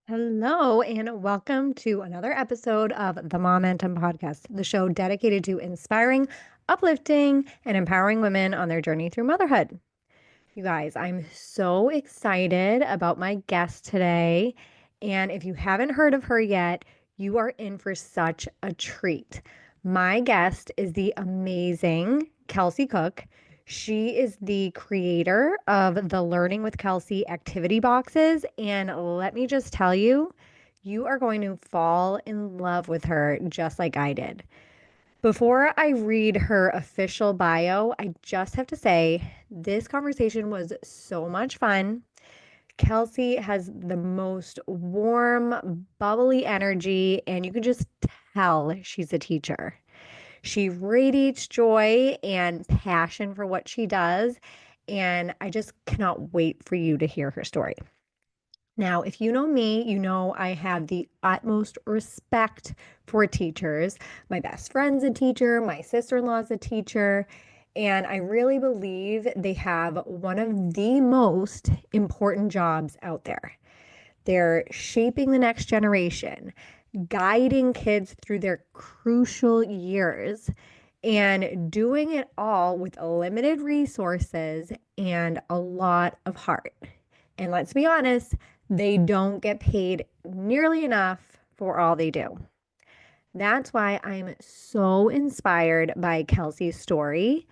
Hello, and welcome to another episode of the Momentum Podcast, the show dedicated to inspiring, uplifting, and empowering women on their journey through motherhood. You guys, I'm so excited about my guest today. And if you haven't heard of her yet, you are in for such a treat. My guest is the amazing Kelsey Cook. She is the creator of the Learning with Kelsey activity boxes. And let me just tell you, you are going to fall in love with her just like I did. Before I read her official bio, I just have to say this conversation was so much fun. Kelsey has the most warm, bubbly energy, and you can just tell she's a teacher. She radiates joy and passion for what she does, and I just cannot wait for you to hear her story. Now, if you know me, you know I have the utmost respect for teachers. My best friend's a teacher, my sister in law's a teacher, and I really believe they have one of the most important jobs out there. They're shaping the next generation, guiding kids through their crucial years, and doing it all with limited resources and a lot of heart. And let's be honest, they don't get paid nearly enough for all they do. That's why I'm so inspired by Kelsey's story.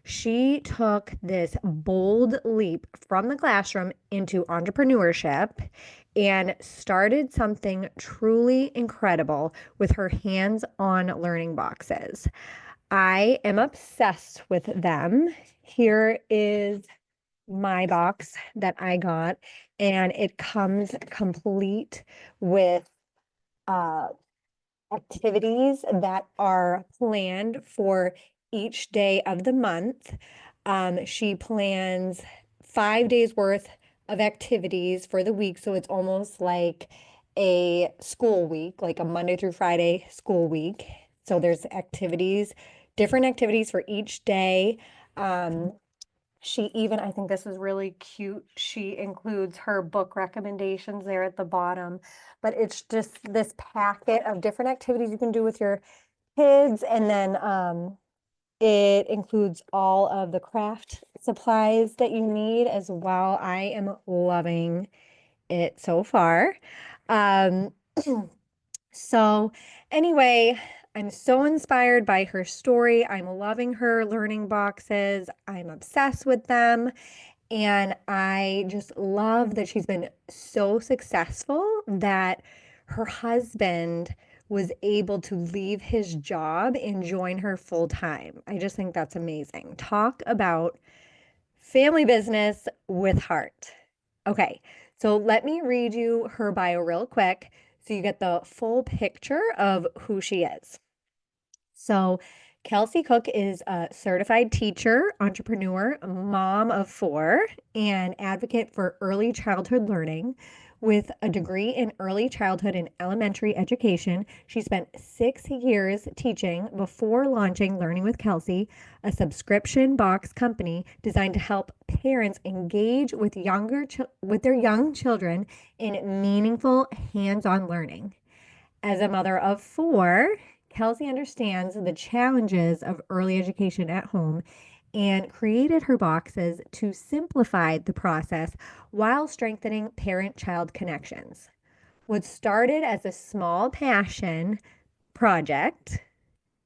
She took this bold leap from the classroom into entrepreneurship and started something truly incredible with her hands on learning boxes. I am obsessed with them. Here is my box that I got, and it comes complete with uh, activities that are planned for each day of the month. She plans 5 days worth of activities for the week, so it's almost like a school week, like a Monday through Friday school week. So there's activities, different activities for each day. Um, she even, I think this is really cute. She includes her book recommendations there at the bottom, but it's just this packet of different activities you can do with your kids. And then it includes all of the craft supplies that you need as well. I am loving it so far. Um, so, anyway, I'm so inspired by her story. I'm loving her learning boxes. I'm obsessed with them. And I just love that she's been so successful that her husband was able to leave his job and join her full time. I just think that's amazing. Talk about family business with heart. Okay, so let me read you her bio real quick so you get the full picture of who she is. So, Kelsey Cook is a certified teacher, entrepreneur, mom of four, and advocate for early childhood learning. With a degree in early childhood and elementary education, she spent 6 years teaching before launching Learning with Kelsey, a subscription box company designed to help parents engage with with their young children in meaningful hands-on learning. As a mother of four, Kelsey understands the challenges of early education at home and created her boxes to simplify the process while strengthening parent child connections. What started as a small passion project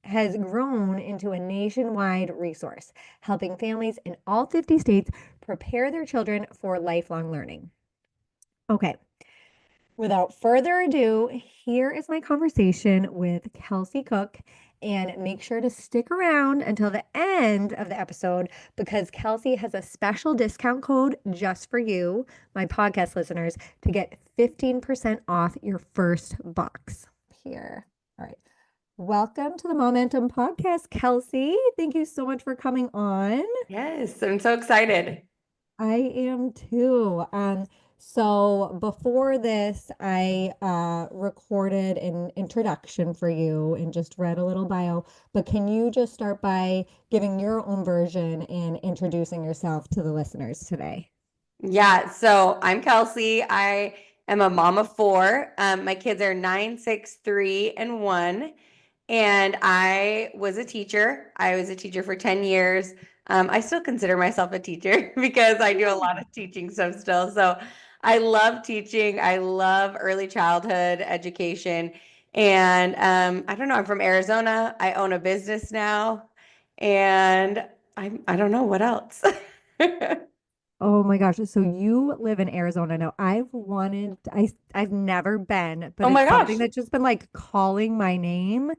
has grown into a nationwide resource, helping families in all 50 states prepare their children for lifelong learning. Okay, without further ado, here is my conversation with Kelsey Cook. And make sure to stick around until the end of the episode because Kelsey has a special discount code just for you, my podcast listeners, to get 15% off your first box. Here. All right. Welcome to the Momentum Podcast, Kelsey. Thank you so much for coming on. Yes, I'm so excited. I am too. So before this, I recorded an introduction for you and just read a little bio. But can you just start by giving your own version and introducing yourself to the listeners today? Yeah, so I'm Kelsey. I am a mom of four. My kids are 9, 6, 3, and 1. And I was a teacher. I was a teacher for 10 years. I still consider myself a teacher because I do a lot of teaching stuff still. So I love teaching. I love early childhood education. And I don't know, I'm from Arizona. I own a business now. And I don't know what else. Oh my gosh. So you live in Arizona now. I've never been, Oh but my it's gosh. something that's just been like calling my name.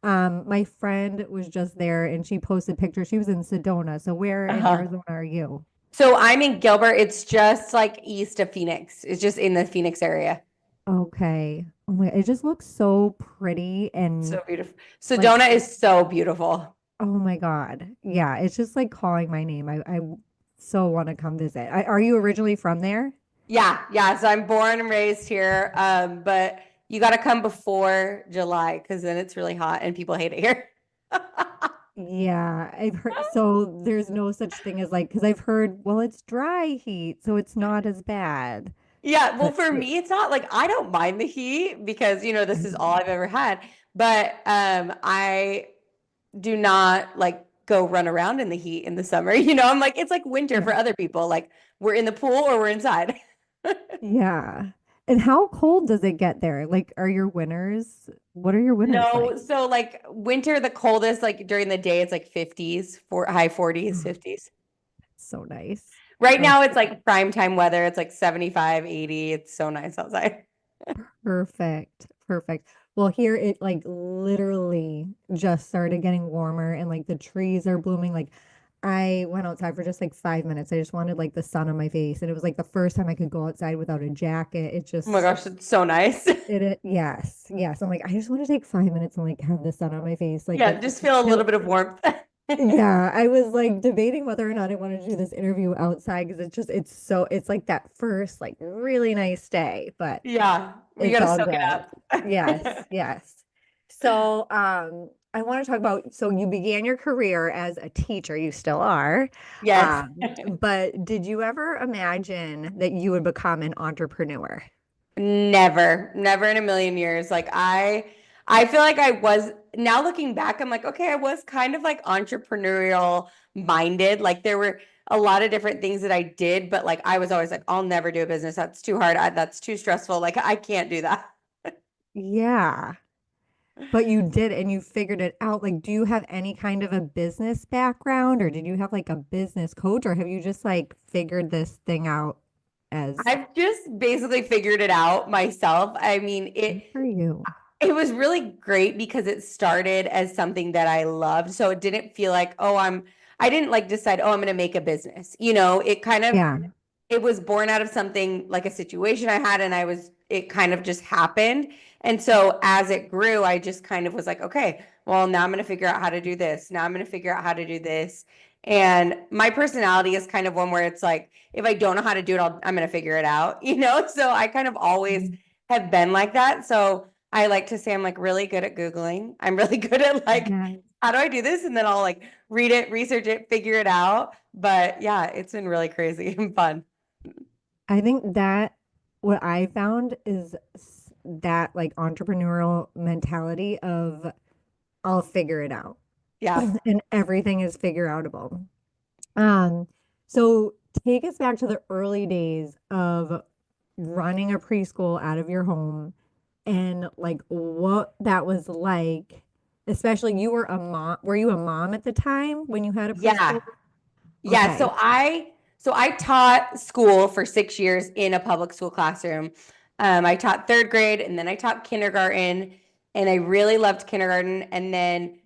My friend was just there and she posted pictures. She was in Sedona. So where in Uh-huh. Arizona are you? So I'm in Gilbert. It's just like east of Phoenix. It's just in the Phoenix area. Okay. Oh my, it just looks so pretty and So beautiful. like, Sedona is so beautiful. oh my God. Yeah, it's just like calling my name. I so want to come visit. Are you originally from there? Yeah, yeah. So I'm born and raised here. But you got to come before July because then it's really hot and people hate it here. Yeah, I've heard. So there's no such thing as like, because I've heard, well, it's dry heat, so it's not as bad. Yeah, well, But for it, me, it's not like I don't mind the heat because, this is all I've ever had. But I do not like go run around in the heat in the summer. I'm like, it's like winter yeah, for other people. Like we're in the pool or we're inside. yeah. And how cold does it get there? Like, are your winters? What are your winters like? No, so like winter, the coldest, like during the day, it's like 50s, for high 40s, Oh, 50s. so nice. Right Oh, now, it's like prime time weather. It's like 75, 80. It's so nice outside. perfect. Perfect. Well, here it like literally just started getting warmer and like the trees are blooming. Like I went outside for just like 5 minutes. I just wanted like the sun on my face. And it was like the first time I could go outside without a jacket. It Oh my just gosh, it's so nice. yes, yes. I'm like, I just want to take 5 minutes and like have the sun on my face. Like Yeah, it just feel a little feel bit of warmth. yeah, I was like debating whether or not I wanted to do this interview outside because it's like that first like really nice day, but Yeah, we got it's to all soak it good. Yes, up. yes. So, I want to talk about so you began your career as a teacher, you still are. Yes. But did you ever imagine that you would become an entrepreneur? Never, never in a million years. Like I feel like I was now looking back, I'm like, okay, I was kind of like entrepreneurial minded. Like there were a lot of different things that I did, but like I was always like, I'll never do a business. That's too hard. That's too stressful. Like I can't do that. Yeah. But you did and you figured it out. Like, do you have any kind of a business background or did you have like a business coach or have you just like figured this thing out as I've just basically figured it out myself. I mean, good for you? it was really great because it started as something that I loved. So it didn't feel like, I didn't like decide, I'm going to make a business. It kind of Yeah. it was born out of something like a situation I had, and it kind of just happened. And so as it grew, I just kind of was like, okay, well, now I'm going to figure out how to do this. Now I'm going to figure out how to do this. And my personality is kind of one where it's like, if I don't know how to do it, I'm going to figure it out, So I kind of always Mm. have been like that. So I like to say I'm like really good at Googling. I'm really good at like, Yeah. how do I do this? And then I'll like read it, research it, figure it out. But yeah, it's been really crazy and fun. I think that what I found is that like entrepreneurial mentality of I'll figure it out Yeah. and everything is figure outable. Um, so take us back to the early days of running a preschool out of your home and like what that was like, especially you were a mom. Were you a mom at the time when you had a Yeah. preschool? Yeah. Okay. So I taught school for 6 years in a public school classroom. I taught third grade and then I taught kindergarten, and I really loved kindergarten. And then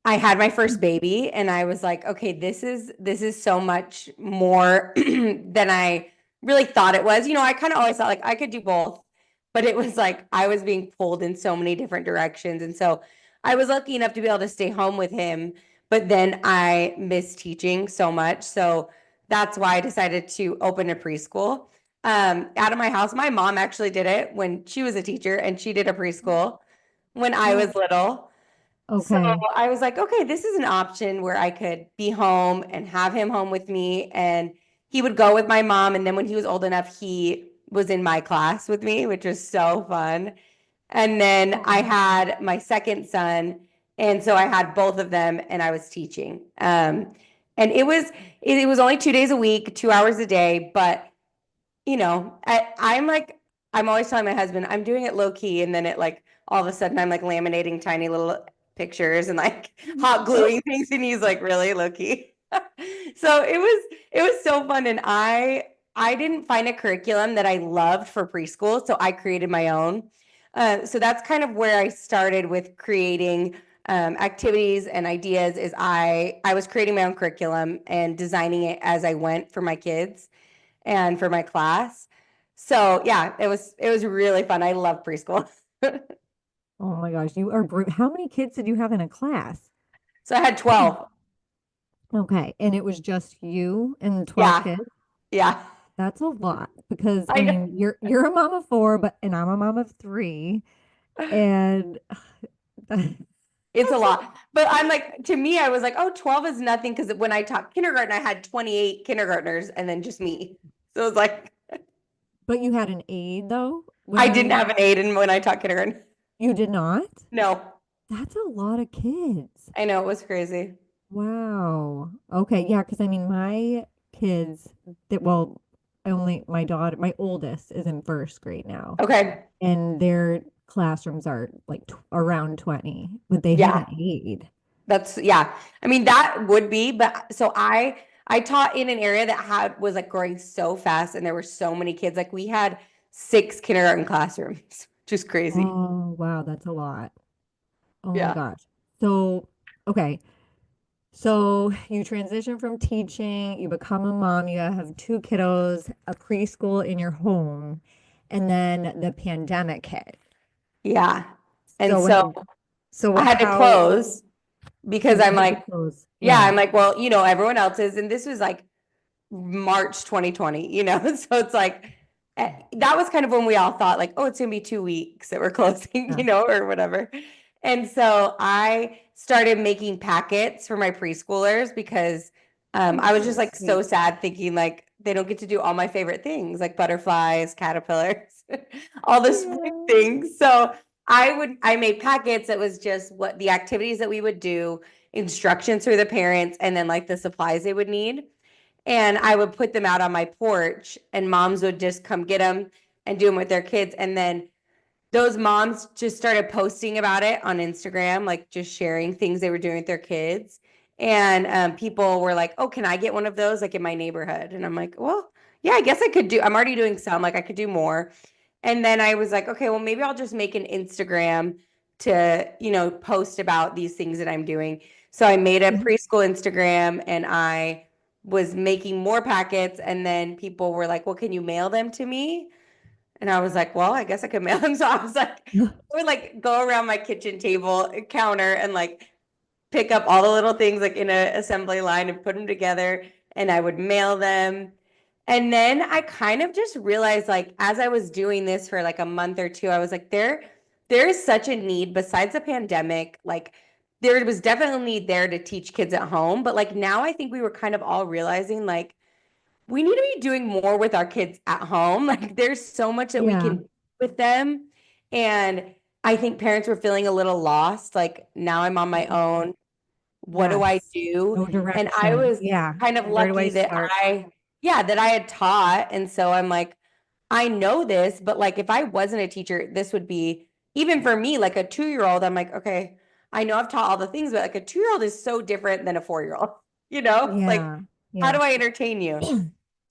I had my first baby and I was like, okay, this is so much more than I really thought it was. I kind of always thought like I could do both, but it was like I was being pulled in so many different directions. And so I was lucky enough to be able to stay home with him, but then I missed teaching so much. So that's why I decided to open a preschool. Out of my house. My mom actually did it when she was a teacher and she did a preschool when I Oh, was little. So okay. I was like, okay, this is an option where I could be home and have him home with me. And he would go with my mom. And then when he was old enough, he was in my class with me, which was so fun. And then I Oh. had my second son, and so I had both of them, and I was teaching. And it was only 2 days a week, 2 hours a day, but I'm like, I'm always telling my husband, I'm doing it low key. And then it like, all of a sudden I'm like laminating tiny little pictures and like hot gluing things. And he's like, really low key. So it was so fun. And I didn't find a curriculum that I loved for preschool. So I created my own. So that's kind of where I started with creating activities and ideas is I was creating my own curriculum and designing it as I went for my kids and for my class. So yeah, it was really fun. I love preschool. Oh my gosh, you are brute. How many kids did you have in a class? So I had 12. Okay, and it was just you and 12 Yeah, kids? yeah. That's a lot because I I mean, you're a mom of four, but and I'm a mom of three, know. and that's It's a lot. But I'm like, to me, I was like, oh, 12 is nothing because when I taught kindergarten, I had 28 kindergartners and then just me. So it was like, but you had an aide though when I didn't you have an aide in when I taught kindergarten. you did not? No, That's a lot of kids. I know it was crazy. Wow. Okay, yeah, because I mean my kids that well, only my daughter, my oldest is in first grade now, Okay. and their classrooms are like t around 20, but they had Yeah. an aide. Yeah. I mean, that would be, but so I taught in an area that had was like growing so fast and there were so many kids. Like we had 6 kindergarten classrooms, just crazy. Oh, wow, that's a lot. Oh my Yeah. gosh. So, okay. So you transition from teaching, you become a mom, you have two kiddos, a preschool in your home, and then the pandemic hit. Yeah. And So, so so I had to how close because you I'm had to like, close? yeah, Yeah. I'm like, well, everyone else is, and this was like March 2020, so it's like that was kind of when we all thought like, oh, it's gonna be 2 weeks that we're closing, Yeah. or whatever. And so I started making packets for my preschoolers because Oh, I was so just like so sweet. sad thinking like they don't get to do all my favorite things like butterflies, caterpillars, all the spring Yeah. things. So I made packets that was just what the activities that we would do, instructions for the parents, and then like the supplies they would need. And I would put them out on my porch, and moms would just come get them and do them with their kids. And then those moms just started posting about it on Instagram, like just sharing things they were doing with their kids. And people were like, "Oh, can I get one of those like in my neighborhood?" And I'm like, "Well, yeah, I guess I could do. I'm already doing some, like I could do more." And then I was like, "Okay, well, maybe I'll just make an Instagram to, post about these things that I'm doing." So I made a Yeah. preschool Instagram and I was making more packets. And then people were like, "Well, can you mail them to me?" And I was like, well, I guess I could mail them. So I was like, I would like go around my kitchen table counter and like pick up all the little things like in an assembly line and put them together and I would mail them. And then I kind of just realized like as I was doing this for like a month or two, I was like, there is such a need besides the pandemic. Like there was definitely a need there to teach kids at home. But like now I think we were kind of all realizing like we need to be doing more with our kids at home. Like there's so much that we Yeah. can do with them. And I think parents were feeling a little lost. Like now I'm on my own. What do I Yes. do? No And I direction. was Yeah. kind of Where do I lucky that start? yeah, that I had taught. And so I'm like, I know this, but like if I wasn't a teacher, this would be even for me, like a 2 year old, I'm like, okay, I know I've taught all the things, but like a 2 year old is so different than a 4 year old, like Yeah. how Yeah. do I entertain you?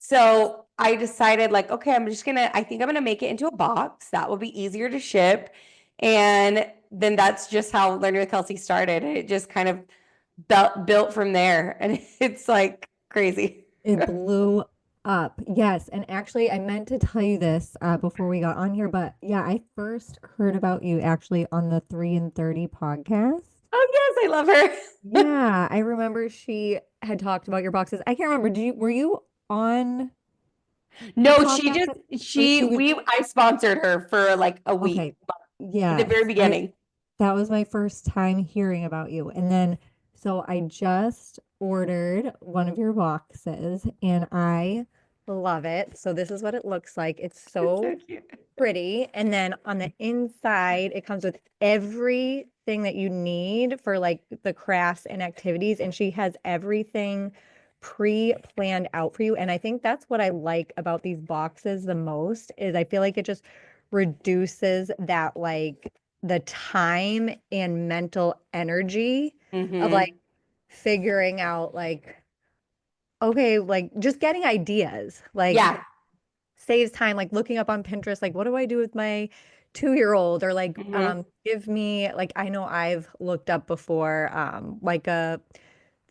So I decided, like, okay, I think I'm gonna make it into a box. That will be easier to ship. And then that's just how Learning with Kelsey started. It just kind of built from there. And it's like crazy. It blew up. Yes. And actually, I meant to tell you this before we got on here, but yeah, I first heard about you actually on the 3 and 30 podcast. Oh, yes, I love her. Yeah, I remember she had talked about your boxes. I can't remember. Were you on the No, she podcast just, or she was I sponsored her for like a week okay. at the very Yes. I beginning. That was my first time hearing about you. And then so I just ordered one of your boxes and I Love it. So this is what it looks like. It's It's so so cute. pretty. And then on the inside, it comes with everything that you need for like the crafts and activities. And she has everything pre-planned out for you. And I think that's what I like about these boxes the most is I feel like it just reduces that like the time and mental energy of like Mm-hmm. figuring out like, okay, like just getting ideas. Like Yeah. saves time like looking up on Pinterest like what do I do with my 2-year-old or like Mm-hmm. give me like I know I've looked up before like a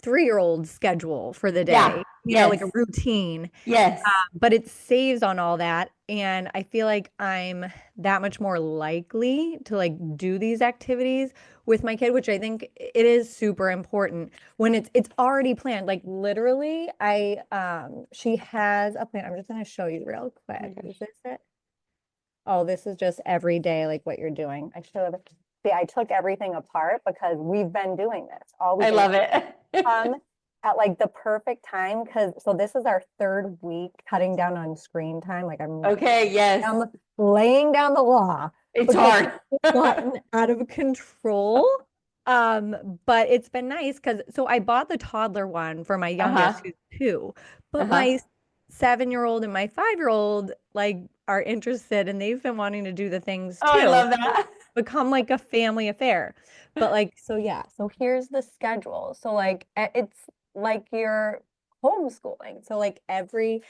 3-year-old schedule for the Yeah. day, like a Yes. routine, Yes. but it saves on all that. And I feel like I'm that much more likely to like do these activities with my kid, which I think it is super important when it's already planned. Like literally, she has a plan. I'm just gonna show you real Oh my quick. Is gosh. this it? Oh, this is just every day, like what you're doing. I should have see, I took everything apart because we've been doing this all I weekend. love it. Come at like the perfect time because so this is our third week cutting down on screen time. Like I'm like Okay, yes. laying down the law It's because hard. it's gotten out of control. But it's been nice because so I bought the toddler one for my youngest Uh-huh. who's 2, but Uh-huh. my 7-year-old and my 5-year-old like are interested and they've been wanting to do the things Oh, I too. love that. Become like a family affair. But like, so yeah, so here's the schedule. So like it's like you're homeschooling. So like every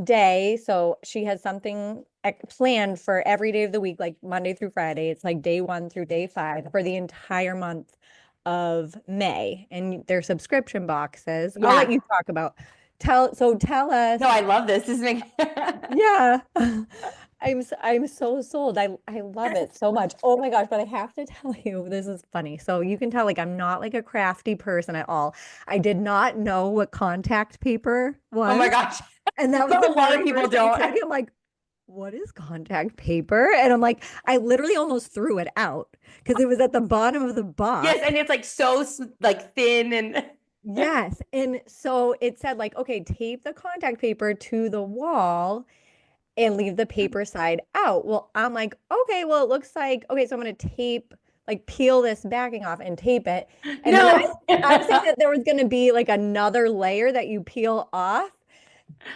day, so she has something planned for every day of the week, like Monday through Friday. It's like day 1 through day 5 for the entire month of May. And they're subscription boxes. I'll let Yeah. you talk about tell us. No, I love this. This makes Yeah. I'm so sold. I love it so much. Oh my gosh, but I have to tell you, this is funny. So you can tell like I'm not like a crafty person at all. I did not know what contact paper Oh my was. gosh. And that was No, the a lot very of people first don't. activity. I'm like, what is contact paper? And I'm like, I literally almost threw it out because it was at the bottom of the Yes, box. and it's like so like thin and Yes. And so it said like, okay, tape the contact paper to the wall and leave the paper side out. Well, I'm like, okay, well, it looks like, okay, so I'm going to tape, like peel this backing off and tape it. And then no. I was thinking that there was going to be like another layer that you peel off.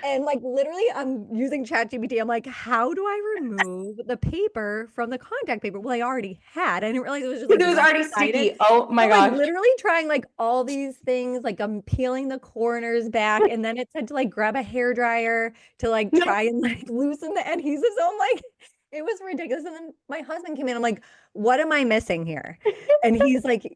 And like literally, I'm using ChatGPT. I'm like, how do I remove the paper from the contact paper? Well, I already had. I didn't realize it was just It like was one already sided. sticky. Oh my So like gosh. literally trying like all these things, like I'm peeling the corners back, and then it said to like grab a hair dryer to like No. try and like loosen the adhesive. So I'm like, it was ridiculous. And then my husband came in. I'm like, what am I missing here? And he's like,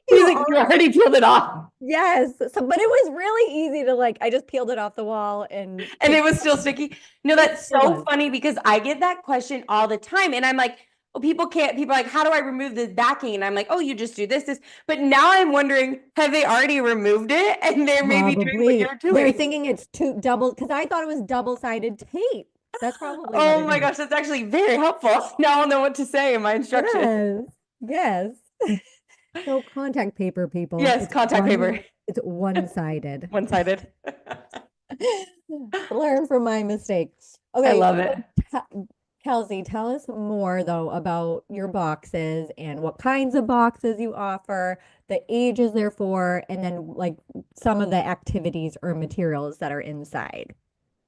He's like, all you already peeled it off. yes. So, but it was really easy to like, I just peeled it off the wall and And it picked was it up. still sticky. No, It that's still so was. funny because I get that question all the time. And I'm like, oh, people can't, people are like, how do I remove the backing? And I'm like, oh, you just do this. But now I'm wondering, have they already removed it? And they're maybe doing what Probably. you're They're doing. thinking it's two double because I thought it was double-sided tape. That's probably what Oh it my is. gosh, that's actually very helpful. Now I'll know what to say in my instructions. Yes. Yes. So contact paper people, Yes, contact paper, it's one-sided. one-sided. Learn from my mistakes. I Okay, love it. Kelsey, tell us more though about your boxes and what kinds of boxes you offer, the ages they're for, and then like some of the activities or materials that are inside.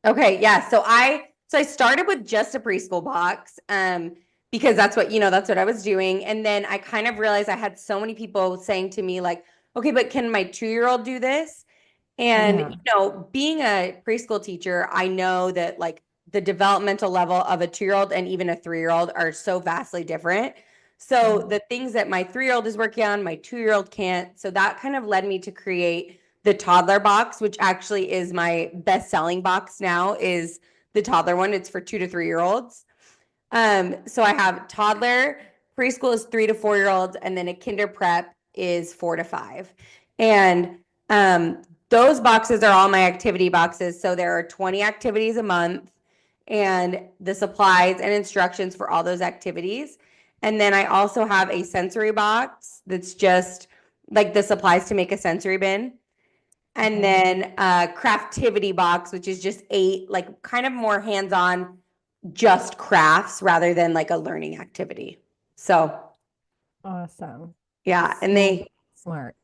Okay, yeah. So I started with just a preschool box, because that's what, that's what I was doing. And then I kind of realized I had so many people saying to me, like, okay, but can my 2-year-old do this? And, Yeah. being a preschool teacher, I know that like the developmental level of a 2-year-old and even a 3-year-old are so vastly different. So Mhm. the things that my 3-year-old is working on, my 2-year-old can't. So that kind of led me to create the toddler box, which actually is my best-selling box now, is the toddler one. It's for 2 to 3-year-olds. So I have toddler, preschool is 3 to 4-year-olds, and then a kinder prep is 4 to 5. And those boxes are all my activity boxes. So there are 20 activities a month and the supplies and instructions for all those activities. And then I also have a sensory box that's just like the supplies to make a sensory bin. and Okay. then craftivity box, which is just 8, like kind of more hands-on, just crafts rather than like a learning activity. So Awesome. yeah, and So they, smart.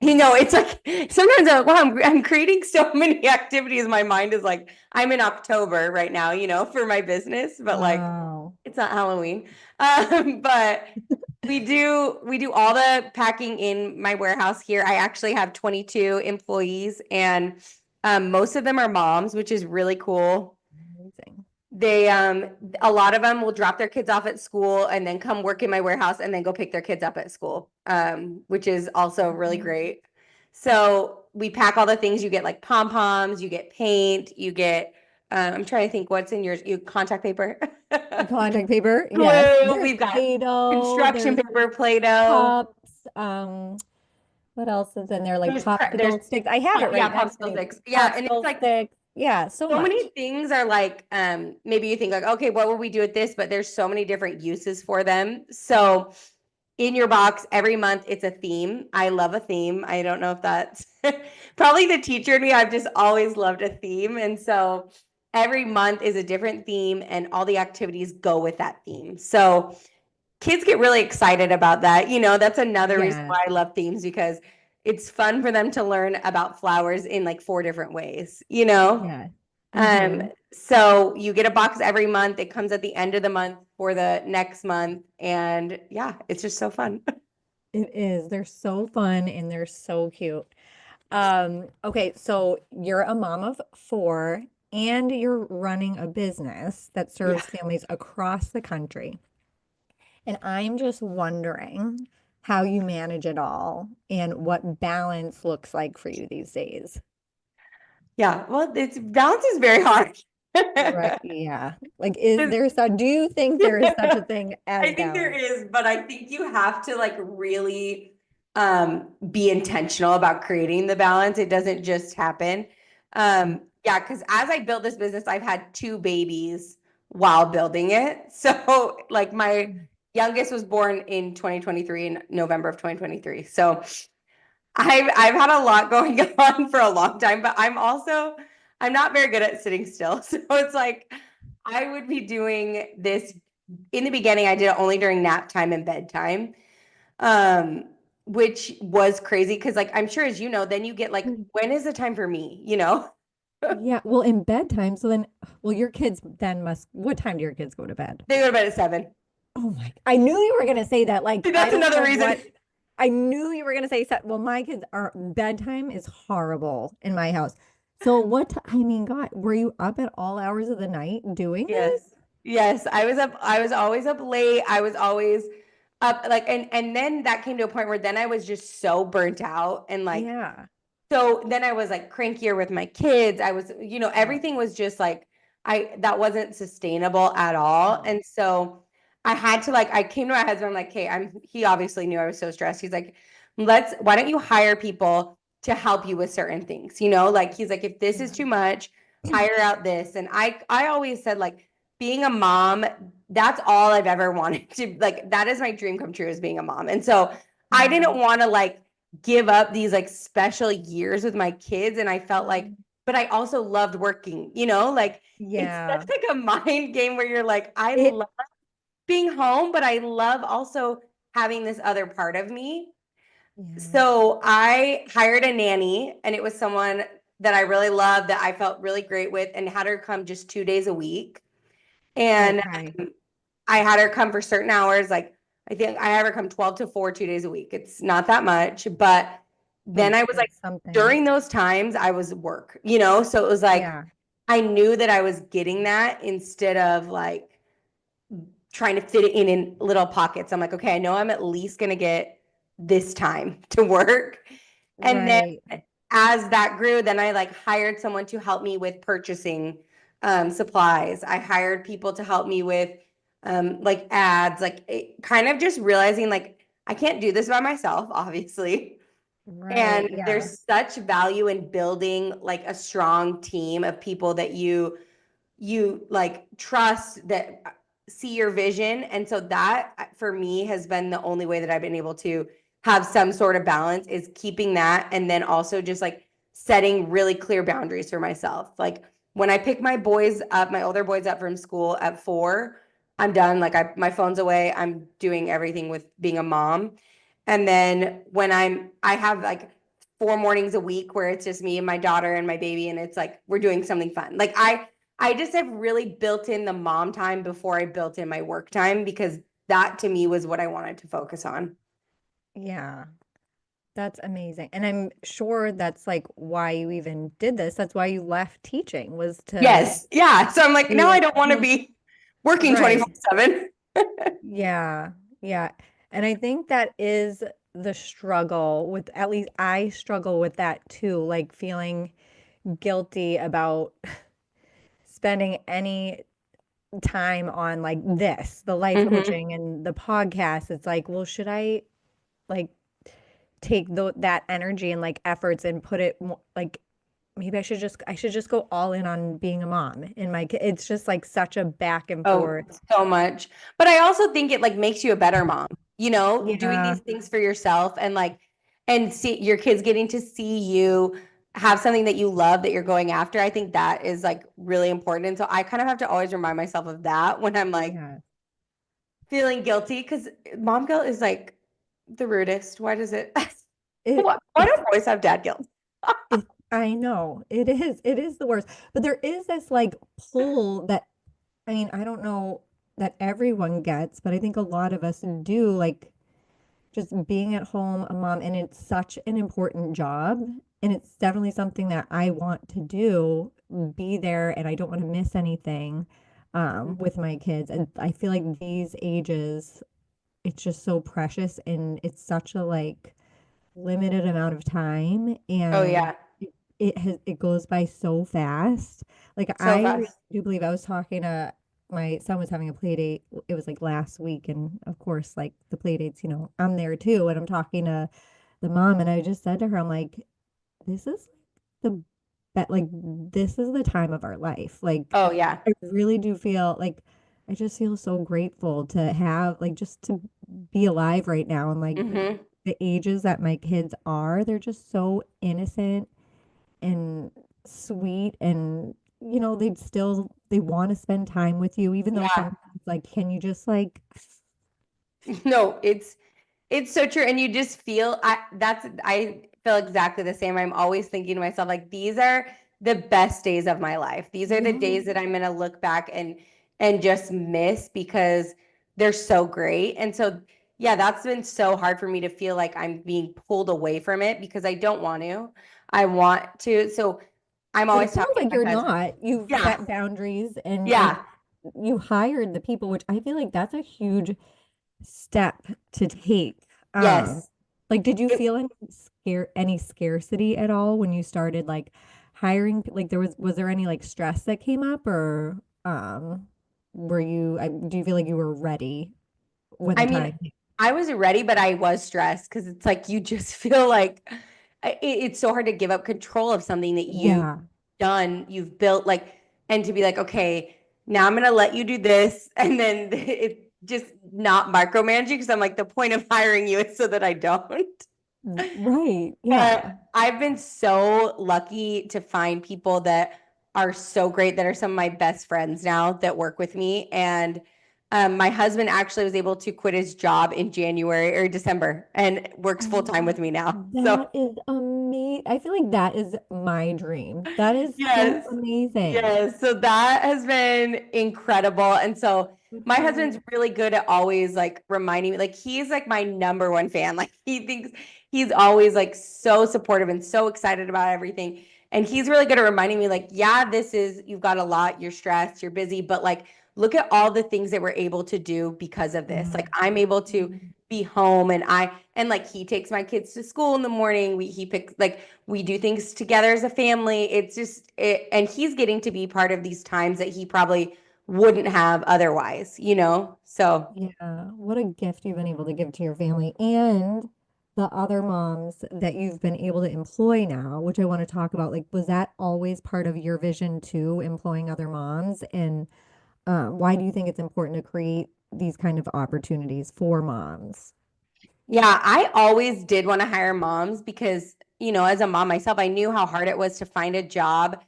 it's like sometimes I'm like, wow, I'm creating so many activities. My mind is like, I'm in October right now, for my business, but like Wow. it's not Halloween. But we do all the packing in my warehouse here. I actually have 22 employees, and most of them are moms, which is really cool. Amazing. They a lot of them will drop their kids off at school and then come work in my warehouse and then go pick their kids up at school, which is also really great. So we pack all the things. You get like pom poms, you get paint, you get. I'm trying to think what's in yours. You contact paper, Contact paper. Yes. glue. There's We've got Play-Doh, construction there's paper, Play-Doh. cups. What else is in there? Like There's popsicle sticks. I have it yeah, right next to popsicle me. sticks. Yeah, and it's Popsicle like sticks. Yeah, so so many much. things are like maybe you think like, okay, what would we do with this? But there's so many different uses for them. So in your box every month it's a theme. I love a theme. I don't know if that's probably the teacher in me. I've just always loved a theme. And so every month is a different theme and all the activities go with that theme. So kids get really excited about that. That's another reason Yeah. why I love themes, because it's fun for them to learn about flowers in like 4 different ways. Yeah. Um, Mm-hmm. so you get a box every month. It comes at the end of the month for the next month. And yeah, it's just so fun. It is. They're so fun and they're so cute. Okay, so you're a mom of four and you're running a business that Yeah. serves families across the country. And I'm just wondering how you manage it all and what balance looks like for you these days. Yeah. Well, it's balance is very hard. Right. Yeah. Like, do you think there is such a thing as I think there balance? is, but I think you have to like really be intentional about creating the balance. It doesn't just happen. Yeah, because as I built this business, I've had 2 babies while building it. So like my youngest was born in 2023, in November of 2023. So I've had a lot going on for a long time, but I'm not very good at sitting still. So it's like I would be doing this in the beginning. I did it only during nap time and bedtime, um, which was crazy because like I'm sure as you know, then you get like, Mm. when is the time for me? Yeah. Well, in bedtime. So then, well, your kids then what time do your kids go to bed? They go to bed at 7. Oh my, I knew you were going to say that. Like, I That's don't another know reason. what, I knew you were going to say. Well, my kids are, bedtime is horrible in my house. So I mean, God, were you up at all hours of the night doing Yes. this? Yes, I was up. I was always up late. I was always up like, and then that came to a point where then I was just so burnt out and like, Yeah. so then I was like crankier with my kids. I was, Oh, everything was just like that wasn't sustainable at all. no. And so I had to like I came to my husband, I'm like, "Okay, he obviously knew I was so stressed. He's like, why don't you hire people to help you with certain things?" Like he's like, "If this is too much, hire out this." And I always said like being a mom, that's all I've ever wanted to, like that is my dream come true, is being a mom. And so I didn't Mm, want to like give up these like special years with my kids, and I felt like, mm. but I also loved working, like it's such Yeah. like a mind game where you're like, I It, love being home, but I love also having this other part of me. yeah. So I hired a nanny, and it was someone that I really loved, that I felt really great with, and had her come just 2 days a week. And Okay. I had her come for certain hours. Like I think I had her come 12 to 4, 2 days a week. It's not that much, but then But I was like, it's something. during those times, I was work. So it was like, Yeah. I knew that I was getting that instead of like trying to fit it in little pockets. I'm like, okay, I know I'm at least going to get this time to work. And then Right. as that grew, then I like hired someone to help me with purchasing supplies. I hired people to help me with like ads, like kind of just realizing like I can't do this by myself, obviously. Right. And Yeah. there's such value in building like a strong team of people that you like trust, that see your vision. And so that for me has been the only way that I've been able to have some sort of balance, is keeping that, and then also just like setting really clear boundaries for myself. Like when I pick my older boys up from school at 4, I'm done. Like my phone's away. I'm doing everything with being a mom. And then I have like 4 mornings a week where it's just me and my daughter and my baby, and it's like we're doing something fun. Like I just have really built in the mom time before I built in my work time because that to me was what I wanted to focus on. Yeah. That's amazing. And I'm sure that's like why you even did this. That's why you left teaching was to Yes. Yeah. So I'm like, be now I at don't want to home. be working Right. 24/7. Yeah. Yeah. And I think that is the struggle with, at least I struggle with that too, like feeling guilty about spending any time on like this, the life Hmm. coaching and the podcast. It's like, well, should I like take that energy and like efforts and put it like maybe I should just go all in on being a mom and it's just like such a back and Oh, forth. so much. But I also think it like makes you a better mom, doing Yeah. these things for yourself and like, and see your kids getting to see you have something that you love that you're going after. I think that is like really important. And so I kind of have to always remind myself of that when I'm like Yeah. feeling guilty because mom guilt is like the rudest. Why does it? It Why it's don't boys have dad guilt? it I know. It is the worst. But there is this like pull that I mean, I don't know that everyone gets, but I think a lot of us do like just being at home, a mom, and it's such an important job. And it's definitely something that I want to do, be there, and I don't want to miss anything with my kids. And I feel like these ages, it's just so precious and it's such a like limited amount of time Oh and yeah, it goes by so fast. Like so I really fast. do believe I was talking to my son was having a play date. It was like last week and of course like the play dates, I'm there too and I'm talking to the mom and I just said to her, I'm like, this is the like this is the time of our life. Like Oh yeah. I really do feel like I just feel so grateful to have like just to be alive right now and like Hmm. the ages that my kids are, they're just so innocent and sweet and they want to spend time with you even though Yeah. sometimes like can you just like No, it's so true. And you just feel I feel exactly the same. I'm always thinking to myself, like, these are the best days of my life. These are the yeah days that I'm gonna look back and just miss because they're so great. And so yeah, that's been so hard for me to feel like I'm being pulled away from it because I don't want to. I want to. So I'm but always it sounds talking to like my you're husband. not. You've Yeah. set boundaries and Yeah. you hired the people, which I feel like that's a huge step to take. Yes. Like, did you It, feel any scarcity at all when you started like hiring? Like, was there any like stress that came up, or do you feel like you were ready when I the mean, time came? I was ready, but I was stressed because it's like you just feel like it's so hard to give up control of something that you've Yeah, done, you've built, like, and to be like, okay, now I'm gonna let you do this, and then it just not micromanaging because I'm like, the point of hiring you is so that I don't. right. But Yeah. I've been so lucky to find people that are so great that are some of my best friends now that work with me. And my husband actually was able to quit his job in January or December and works full Oh, time with me now. So that is amazing. I feel like that is my dream. That is so yes. amazing. Yes. So that has been incredible. And so Good my for husband's you. really good at always like reminding me, like he's like my number one fan. Like he thinks he's always like so supportive and so excited about everything. And he's really good at reminding me, like, yeah, you've got a lot, you're stressed, you're busy, but like look at all the things that we're able to do because of this. Yeah. Like I'm able to be home and like he takes my kids to school in the morning. He picks like we do things together as a family. It's just and he's getting to be part of these times that he probably wouldn't have otherwise. So Yeah, what a gift you've been able to give to your family and the other moms that you've been able to employ now, which I want to talk about. Like, was that always part of your vision too, employing other moms? And why do you think it's important to create these kind of opportunities for moms? yeah, I always did want to hire moms because as a mom myself, I knew how hard it was to find a job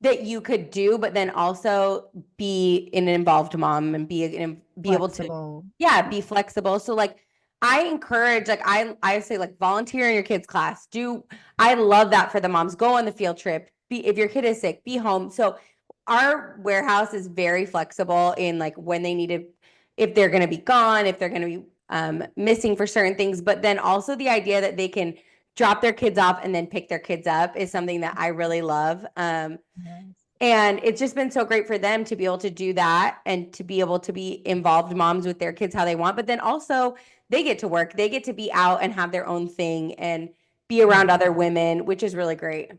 that you could do, but then also be an involved mom and be able to, Flexible. yeah, be flexible. So like I encourage, like I say like volunteer in your kids' class. I love that for the moms. Go on the field trip. If your kid is sick, be home. So our warehouse is very flexible in like when they need to, if they're going to be gone, if they're going to be missing for certain things, but then also the idea that they can drop their kids off and then pick their kids up is something that I really love. Yes. And it's just been so great for them to be able to do that and to be able to be involved moms with their kids how they want. But then also they get to work, they get to be out and have their own thing and be around Right. other women, which is really great.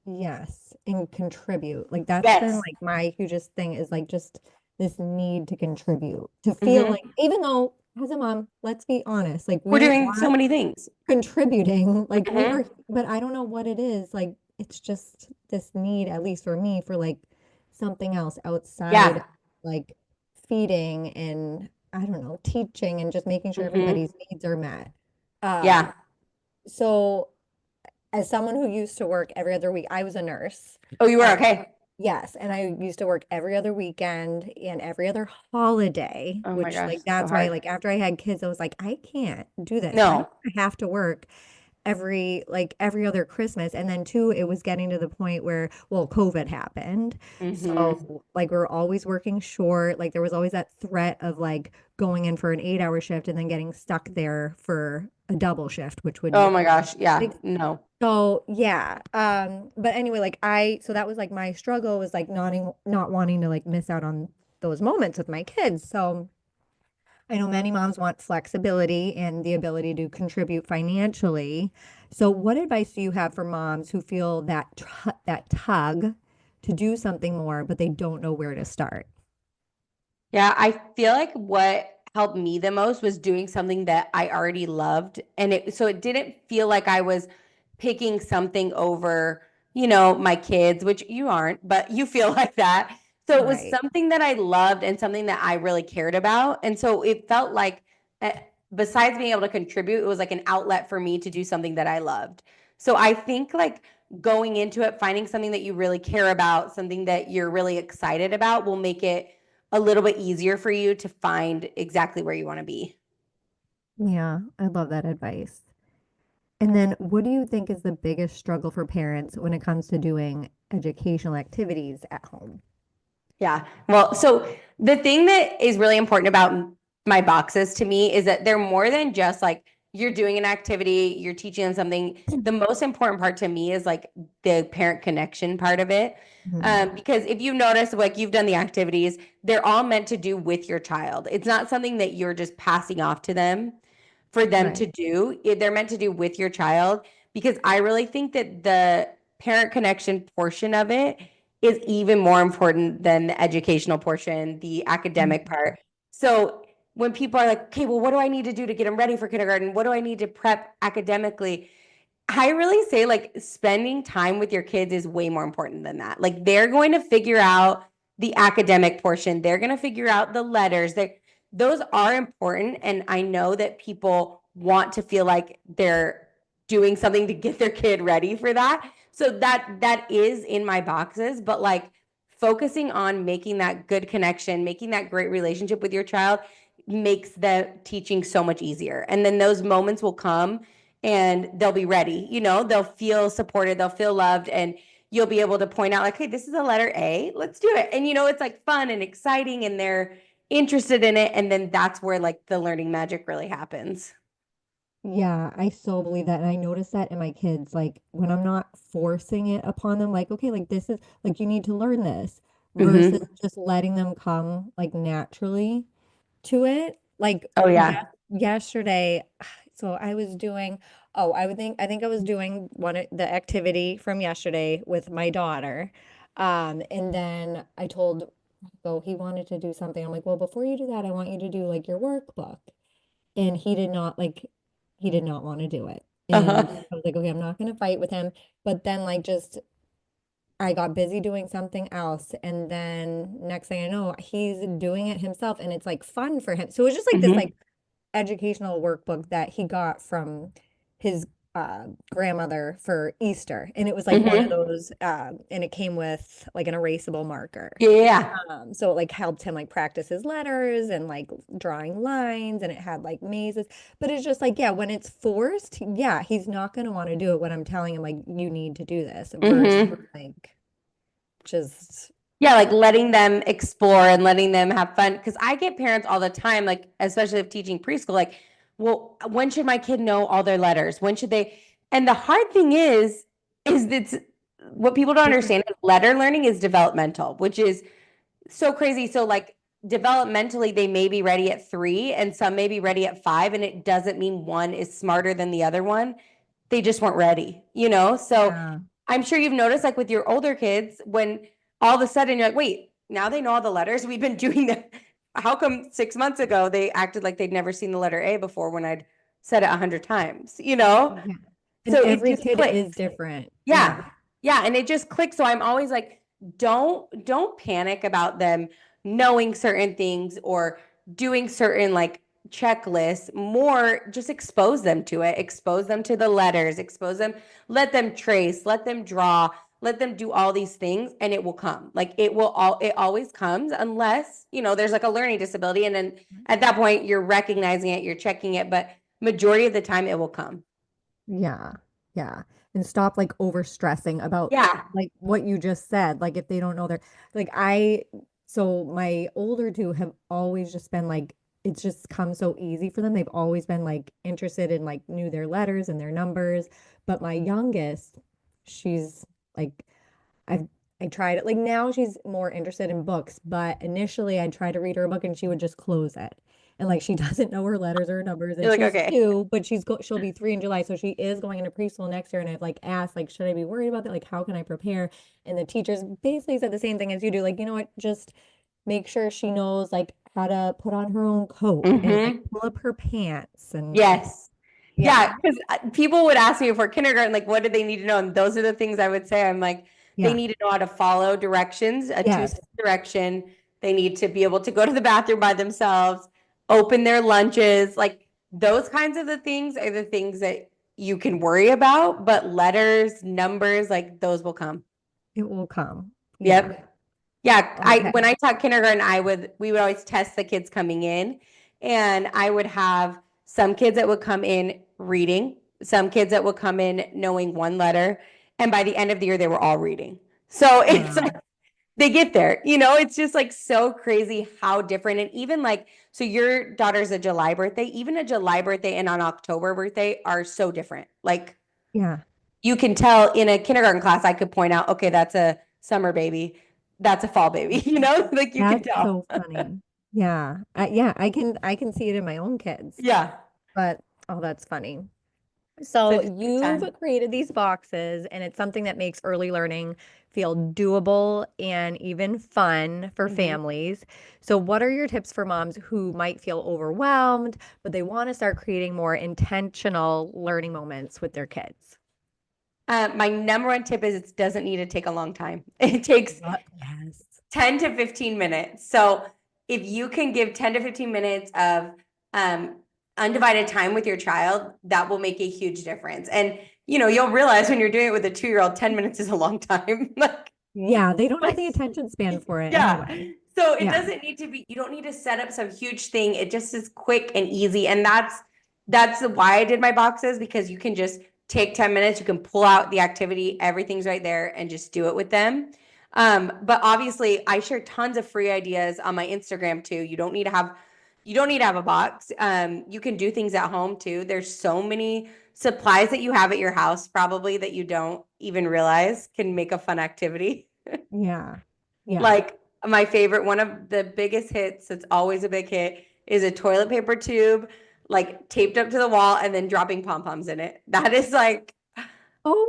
Yes, and contribute. Like that's been Yes. like my hugest thing is like just this need to contribute, to feel Hmm. like even though as a mom, let's be honest, like We're we doing so are many things. contributing, like we are, Hmm. but I don't know what it is. Like it's just this need, at least for me, for like something else outside, Yeah. like feeding and I don't know, teaching and just making sure Hmm. everybody's needs are met. Um, Yeah. so as someone who used to work every other week, I was a nurse. Oh, you were Uh, okay. yes, and I used to work every other weekend and every other holiday, Oh my which gosh, like so that's why hard. like after I had kids, I was like, I can't do this. I don't No. have to work every other Christmas. And then two, it was getting to the point where, well, COVID happened. Hmm. So like we're always working short. Like there was always that threat of like going in for an 8 hour shift and then getting stuck there for a double shift, which Oh would my gosh. Yeah. like No. so yeah. But anyway, like so that was like my struggle was like not wanting to like miss out on those moments with my kids. So I know many moms want flexibility and the ability to contribute financially. So, what advice do you have for moms who feel that tug to do something more, but they don't know where to start? Yeah, I feel like what helped me the most was doing something that I already loved. And it didn't feel like I was picking something over, my kids, which you aren't, but you feel like that. So it was Right. something that I loved and something that I really cared about. And so it felt like, besides being able to contribute, it was like an outlet for me to do something that I loved. So I think like going into it, finding something that you really care about, something that you're really excited about will make it a little bit easier for you to find exactly where you want to be. Yeah, I love that advice. And then, what do you think is the biggest struggle for parents when it comes to doing educational activities at home? Yeah. Well, so the thing that is really important about my boxes to me is that they're more than just like you're doing an activity, you're teaching them something. The most important part to me is like the parent connection part of it. Mhm. Because if you notice, like you've done the activities, they're all meant to do with your child. It's not something that you're just passing off to them for them Right. to do. They're meant to do with your child because I really think that the parent connection portion of it is even more important than the educational portion, the academic Mhm. part. So when people are like, okay, well, what do I need to do to get them ready for kindergarten? What do I need to prep academically? I really say like spending time with your kids is way more important than that. Like they're going to figure out the academic portion. They're going to figure out the letters. Those are important. And I know that people want to feel like they're doing something to get their kid ready for that. So that is in my boxes, but like focusing on making that good connection, making that great relationship with your child makes the teaching so much easier. And then those moments will come and they'll be ready. They'll feel supported, they'll feel loved, and you'll be able to point out, like, hey, this is a letter A, let's do it. And it's like fun and exciting, and they're interested in it. And then that's where like the learning magic really happens. Yeah, I so believe that. And I notice that in my kids, like when I'm not forcing it upon them, like, okay, like this is like you need to learn this versus Mm-hmm. just letting them come like naturally to it. Like Oh, yes, yeah. yesterday, so I was doing, oh, I think I was doing one of the activity from yesterday with my daughter. And then I told Go, he wanted to do something. I'm like, well, before you do that, I want you to do like your workbook. And he did not want to do it. And Uh-huh. I was like, okay, I'm not going to fight with him. But then like just I got busy doing something else. And then next thing I know, he's doing it himself and it's like fun for him. So it was just like this Mm-hmm. like educational workbook that he got from his grandmother for Easter, and it was like one of Hmm. those, and it came with like an erasable marker. Yeah. So it like helped him like practice his letters and like drawing lines, and it had like mazes. But it's just like, yeah, when it's forced, yeah, he's not gonna want to do it when I'm telling him like you need to do this versus Hmm. like just Yeah, like letting them explore and letting them have fun. Because I get parents all the time, like, especially if teaching preschool, like, well, when should my kid know all their letters? When should they? And the hard thing is that what people don't different. understand is letter learning is developmental, which is so crazy. So, like, developmentally, they may be ready at 3 and some may be ready at 5. And it doesn't mean one is smarter than the other one. They just weren't ready, you know? So, Yeah. I'm sure you've noticed, like, with your older kids, when all of a sudden you're like, wait, now they know all the letters. We've been doing that. How come 6 months ago they acted like they'd never seen the letter A before when I'd said it 100 times, you know? Yeah. And So it every just kid is clicks. different. Yeah. Yeah. Yeah. And it just clicks. So I'm always like, don't panic about them knowing certain things or doing certain like checklists. More just expose them to it, expose them to the letters, expose them, let them trace, let them draw, let them do all these things, and it will come. Like it always comes unless, there's like a learning disability. And then at that point you're recognizing it, you're checking it, but majority of the time it will come. Yeah. Yeah. And stop like over stressing about Yeah. like what you just said. Like if they don't know their like so my older two have always just been like it's just come so easy for them. They've always been like interested in like knew their letters and their numbers. But my youngest, she's like I've I tried it. Like now she's more interested in books, but initially I tried to read her a book and she would just close it. And like she doesn't know her letters or her numbers and You're like, she's okay. 2, but she'll be 3 in July, so she is going into preschool next year and I've like asked like should I be worried about that? Like how can I prepare? And the teachers basically said the same thing as you do. Like, you know what? Just make sure she knows like how to put on her own coat and like Mm-hmm. pull up her pants and Yes. yeah. Yeah, because people would ask me for kindergarten, like, what do they need to know? And those are the things I would say. I'm like, they Yeah. need to know how to follow directions, a Yes. two-step direction. They need to be able to go to the bathroom by themselves, open their lunches. Like, those kinds of the things are the things that you can worry about, but letters, numbers, like, those will come. It will come. Yeah. Yep. Yeah, I Okay. when I taught kindergarten, we would always test the kids coming in, and I would have some kids that would come in reading, some kids that would come in knowing one letter, and by the end of the year, they were all reading. So it's like Wow. they get there, it's just like so crazy how different. And even like, so your daughter's a July birthday, even a July birthday and an October birthday are so different. Like Yeah. you can tell in a kindergarten class, I could point out, okay, that's a summer baby, that's a fall baby, like you can That's tell. so funny. Yeah. Yeah, I can see it in my own kids. Yeah. But oh, that's funny. So So just take you've time. created these boxes and it's something that makes early learning feel doable and even fun for Mhm. families. So what are your tips for moms who might feel overwhelmed, but they want to start creating more intentional learning moments with their kids? My number one tip is it doesn't need to take a long time. It takes Yes. 10 to 15 minutes. So if you can give 10 to 15 minutes of um, undivided time with your child, that will make a huge difference. And you'll realize when you're doing it with a 2-year-old, 10 minutes is a long time. Yeah, they don't have Like, the attention span for it yeah. anyway. So it Yeah. doesn't need to be, you don't need to set up some huge thing. It just is quick and easy. And that's why I did my boxes, because you can just take 10 minutes, you can pull out the activity, everything's right there, and just do it with them. But obviously I share tons of free ideas on my Instagram too. You don't need to have a box. You can do things at home too. There's so many supplies that you have at your house probably that you don't even realize can make a fun activity. Yeah. Yeah. Like my favorite, one of the biggest hits, it's always a big hit, is a toilet paper tube, like taped up to the wall and then dropping pom-poms in it. That is like Oh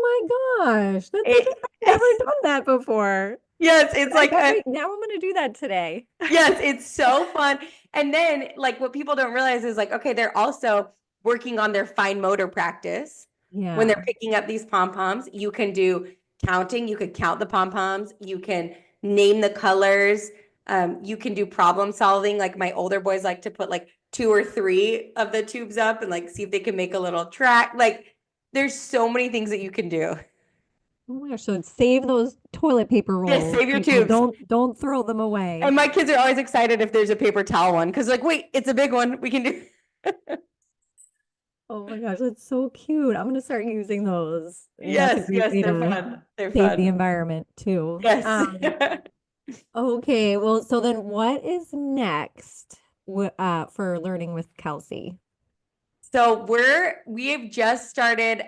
my gosh, that's such a it. I've never done that before. Yes, it's I like bet right now I'm gonna do that today. yes, it's so fun. And then like what people don't realize is like, okay, they're also working on their fine motor practice when they're Yeah. picking up these pom-poms. You can do counting, you could count the pom-poms, you can name the colors, you can do problem solving. Like my older boys like to put like 2 or 3 of the tubes up and like see if they can make a little track. Like There's so many things that you can do. Oh my gosh, so save those toilet paper Yes, rolls, save your people. tubes. Don't throw them away. And my kids are always excited if there's a paper towel one because like, wait, it's a big one. We can do. Oh my gosh, that's so cute. I'm gonna start using those. That's a Yes, great yes, way they're to fun. They're save the fun. environment too. Yes. Okay, well, so then what is next for learning with Kelsey? So we have just started,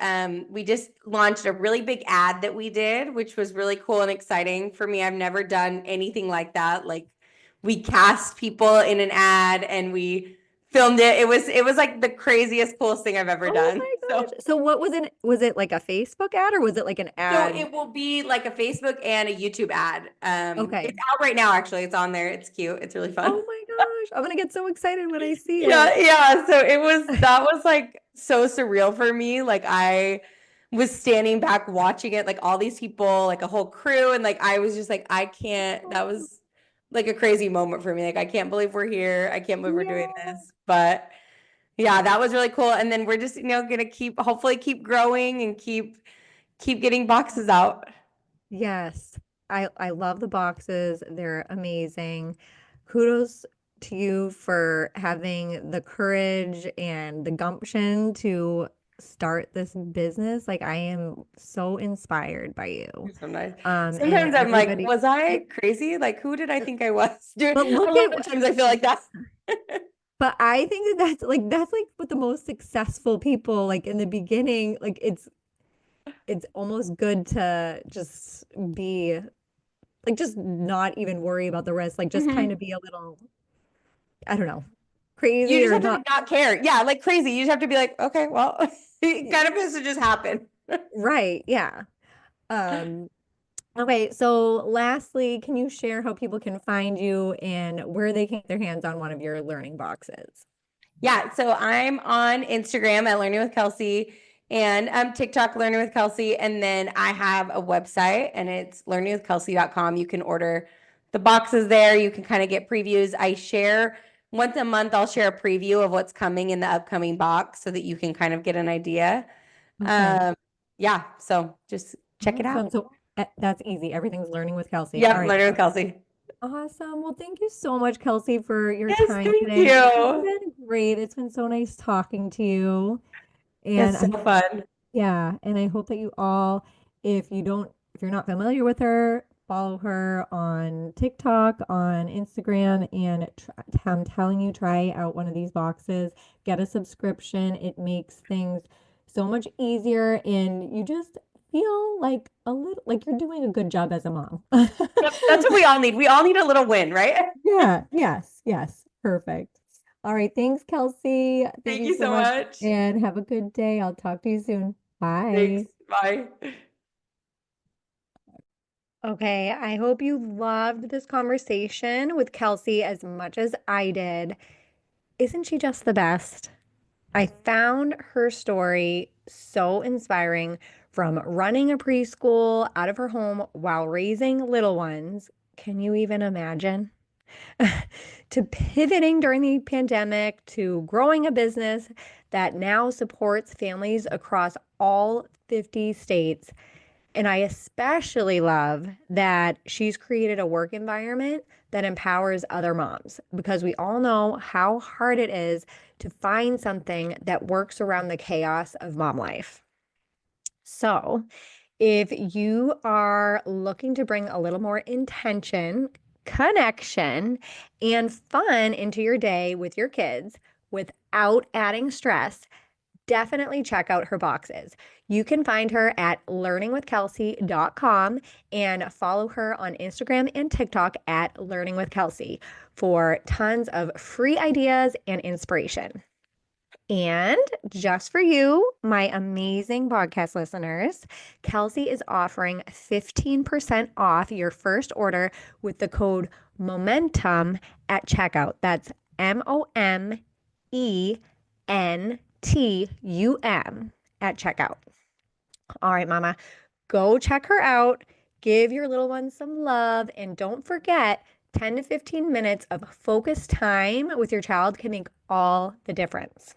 we just launched a really big ad that we did, which was really cool and exciting for me. I've never done anything like that. Like we cast people in an ad and we filmed it. It was like the craziest, coolest thing I've ever Oh done. my So gosh. So what was it? Was it like a Facebook ad or was it like an so ad? it will be like a Facebook and a YouTube ad. It's Okay. out right now, actually. It's on there. It's cute. It's really fun. Oh my gosh. I'm gonna get so excited when I see Yeah, it. yeah. So that was like so surreal for me. Like I was standing back watching it, like all these people, like a whole crew, and like I was just like, I can't, that was like a crazy moment for me. Like I can't believe we're here. I can't believe we're doing Yeah. this. But yeah, that was really cool. And then we're just, gonna hopefully keep growing and keep getting boxes out. Yes. I love the boxes. They're amazing. Kudos to you for having the courage and the gumption to start this business. Like I am so inspired by you. You're so nice. And Sometimes I'm like, everybody, was I crazy? Like, who did I think I was? but A look lot at of times I feel like that. but I think that's like what the most successful people like in the beginning, like it's almost good to just be like just not even worry about the rest, like just kind Mhm. of be a little, I don't know, You crazy just or have to not. like not care. Yeah, like crazy. You just have to be like, okay, well, it kind of has to just happen. Right, yeah. Um, okay, so lastly, can you share how people can find you and where they can get their hands on one of your learning boxes? Yeah, so I'm on Instagram at Learning with Kelsey and TikTok Learning with Kelsey. And then I have a website and it's learningwithkelsey.com. You can order the boxes there. You can kind of get previews. I share once a month, I'll share a preview of what's coming in the upcoming box so that you can kind of get an idea. Okay. Um, yeah, so just check it out. Awesome. So that's easy. Everything's learning with Kelsey. All Yep, right. Learning with Kelsey. Awesome. Well, thank you so much, Kelsey, for your Yes, time thank today. This has you. been great. It's been so nice talking to you. And It's so fun. yeah, and I hope that you all, if you're not familiar with her, follow her on TikTok, on Instagram, and I'm telling you, try out one of these boxes, get a subscription. It makes things so much easier, and you just feel like a little like you're doing a good job as a mom. Yep, that's what we all need. We all need a little win, right? Yeah, yes, perfect. All right, thanks, Kelsey. Thank Thank you you so so much, much. and have a good day. I'll talk to you soon. Thanks. Bye. Bye. Okay, I hope you loved this conversation with Kelsey as much as I did. Isn't she just the best? I found her story so inspiring from running a preschool out of her home while raising little ones. Can you even imagine? To pivoting during the pandemic to growing a business that now supports families across all 50 states. And I especially love that she's created a work environment that empowers other moms because we all know how hard it is to find something that works around the chaos of mom life. So, if you are looking to bring a little more intention, connection, and fun into your day with your kids without adding stress, definitely check out her boxes. You can find her at learningwithkelsey.com and follow her on Instagram and TikTok at learningwithkelsey for tons of free ideas and inspiration. And just for you, my amazing podcast listeners, Kelsey is offering 15% off your first order with the code MOMENTUM at checkout. That's MOMENTUM at checkout. All right, Mama, go check her out. Give your little one some love. And don't forget, 10 to 15 minutes of focused time with your child can make all the difference.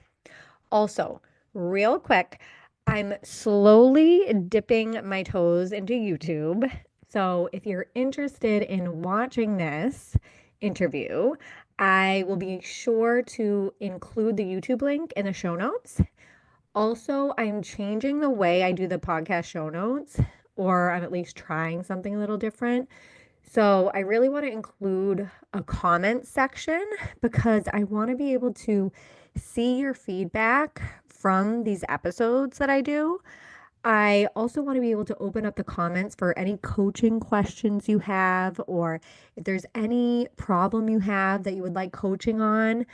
Also, real quick, I'm slowly dipping my toes into YouTube. So if you're interested in watching this interview, I will be sure to include the YouTube link in the show notes. Also, I'm changing the way I do the podcast show notes, or I'm at least trying something a little different. So, I really want to include a comment section because I want to be able to see your feedback from these episodes that I do. I also want to be able to open up the comments for any coaching questions you have, or if there's any problem you have that you would like coaching on.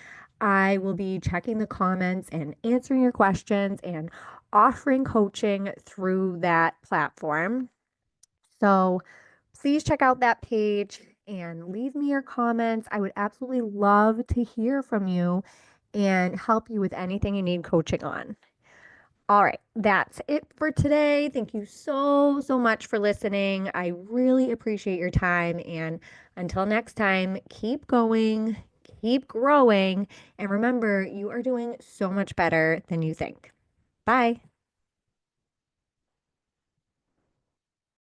I will be checking the comments and answering your questions and offering coaching through that platform. So please check out that page and leave me your comments. I would absolutely love to hear from you and help you with anything you need coaching on. All right, that's it for today. Thank you so, so much for listening. I really appreciate your time. And until next time, keep going, keep growing, and remember, you are doing so much better than you think. Bye.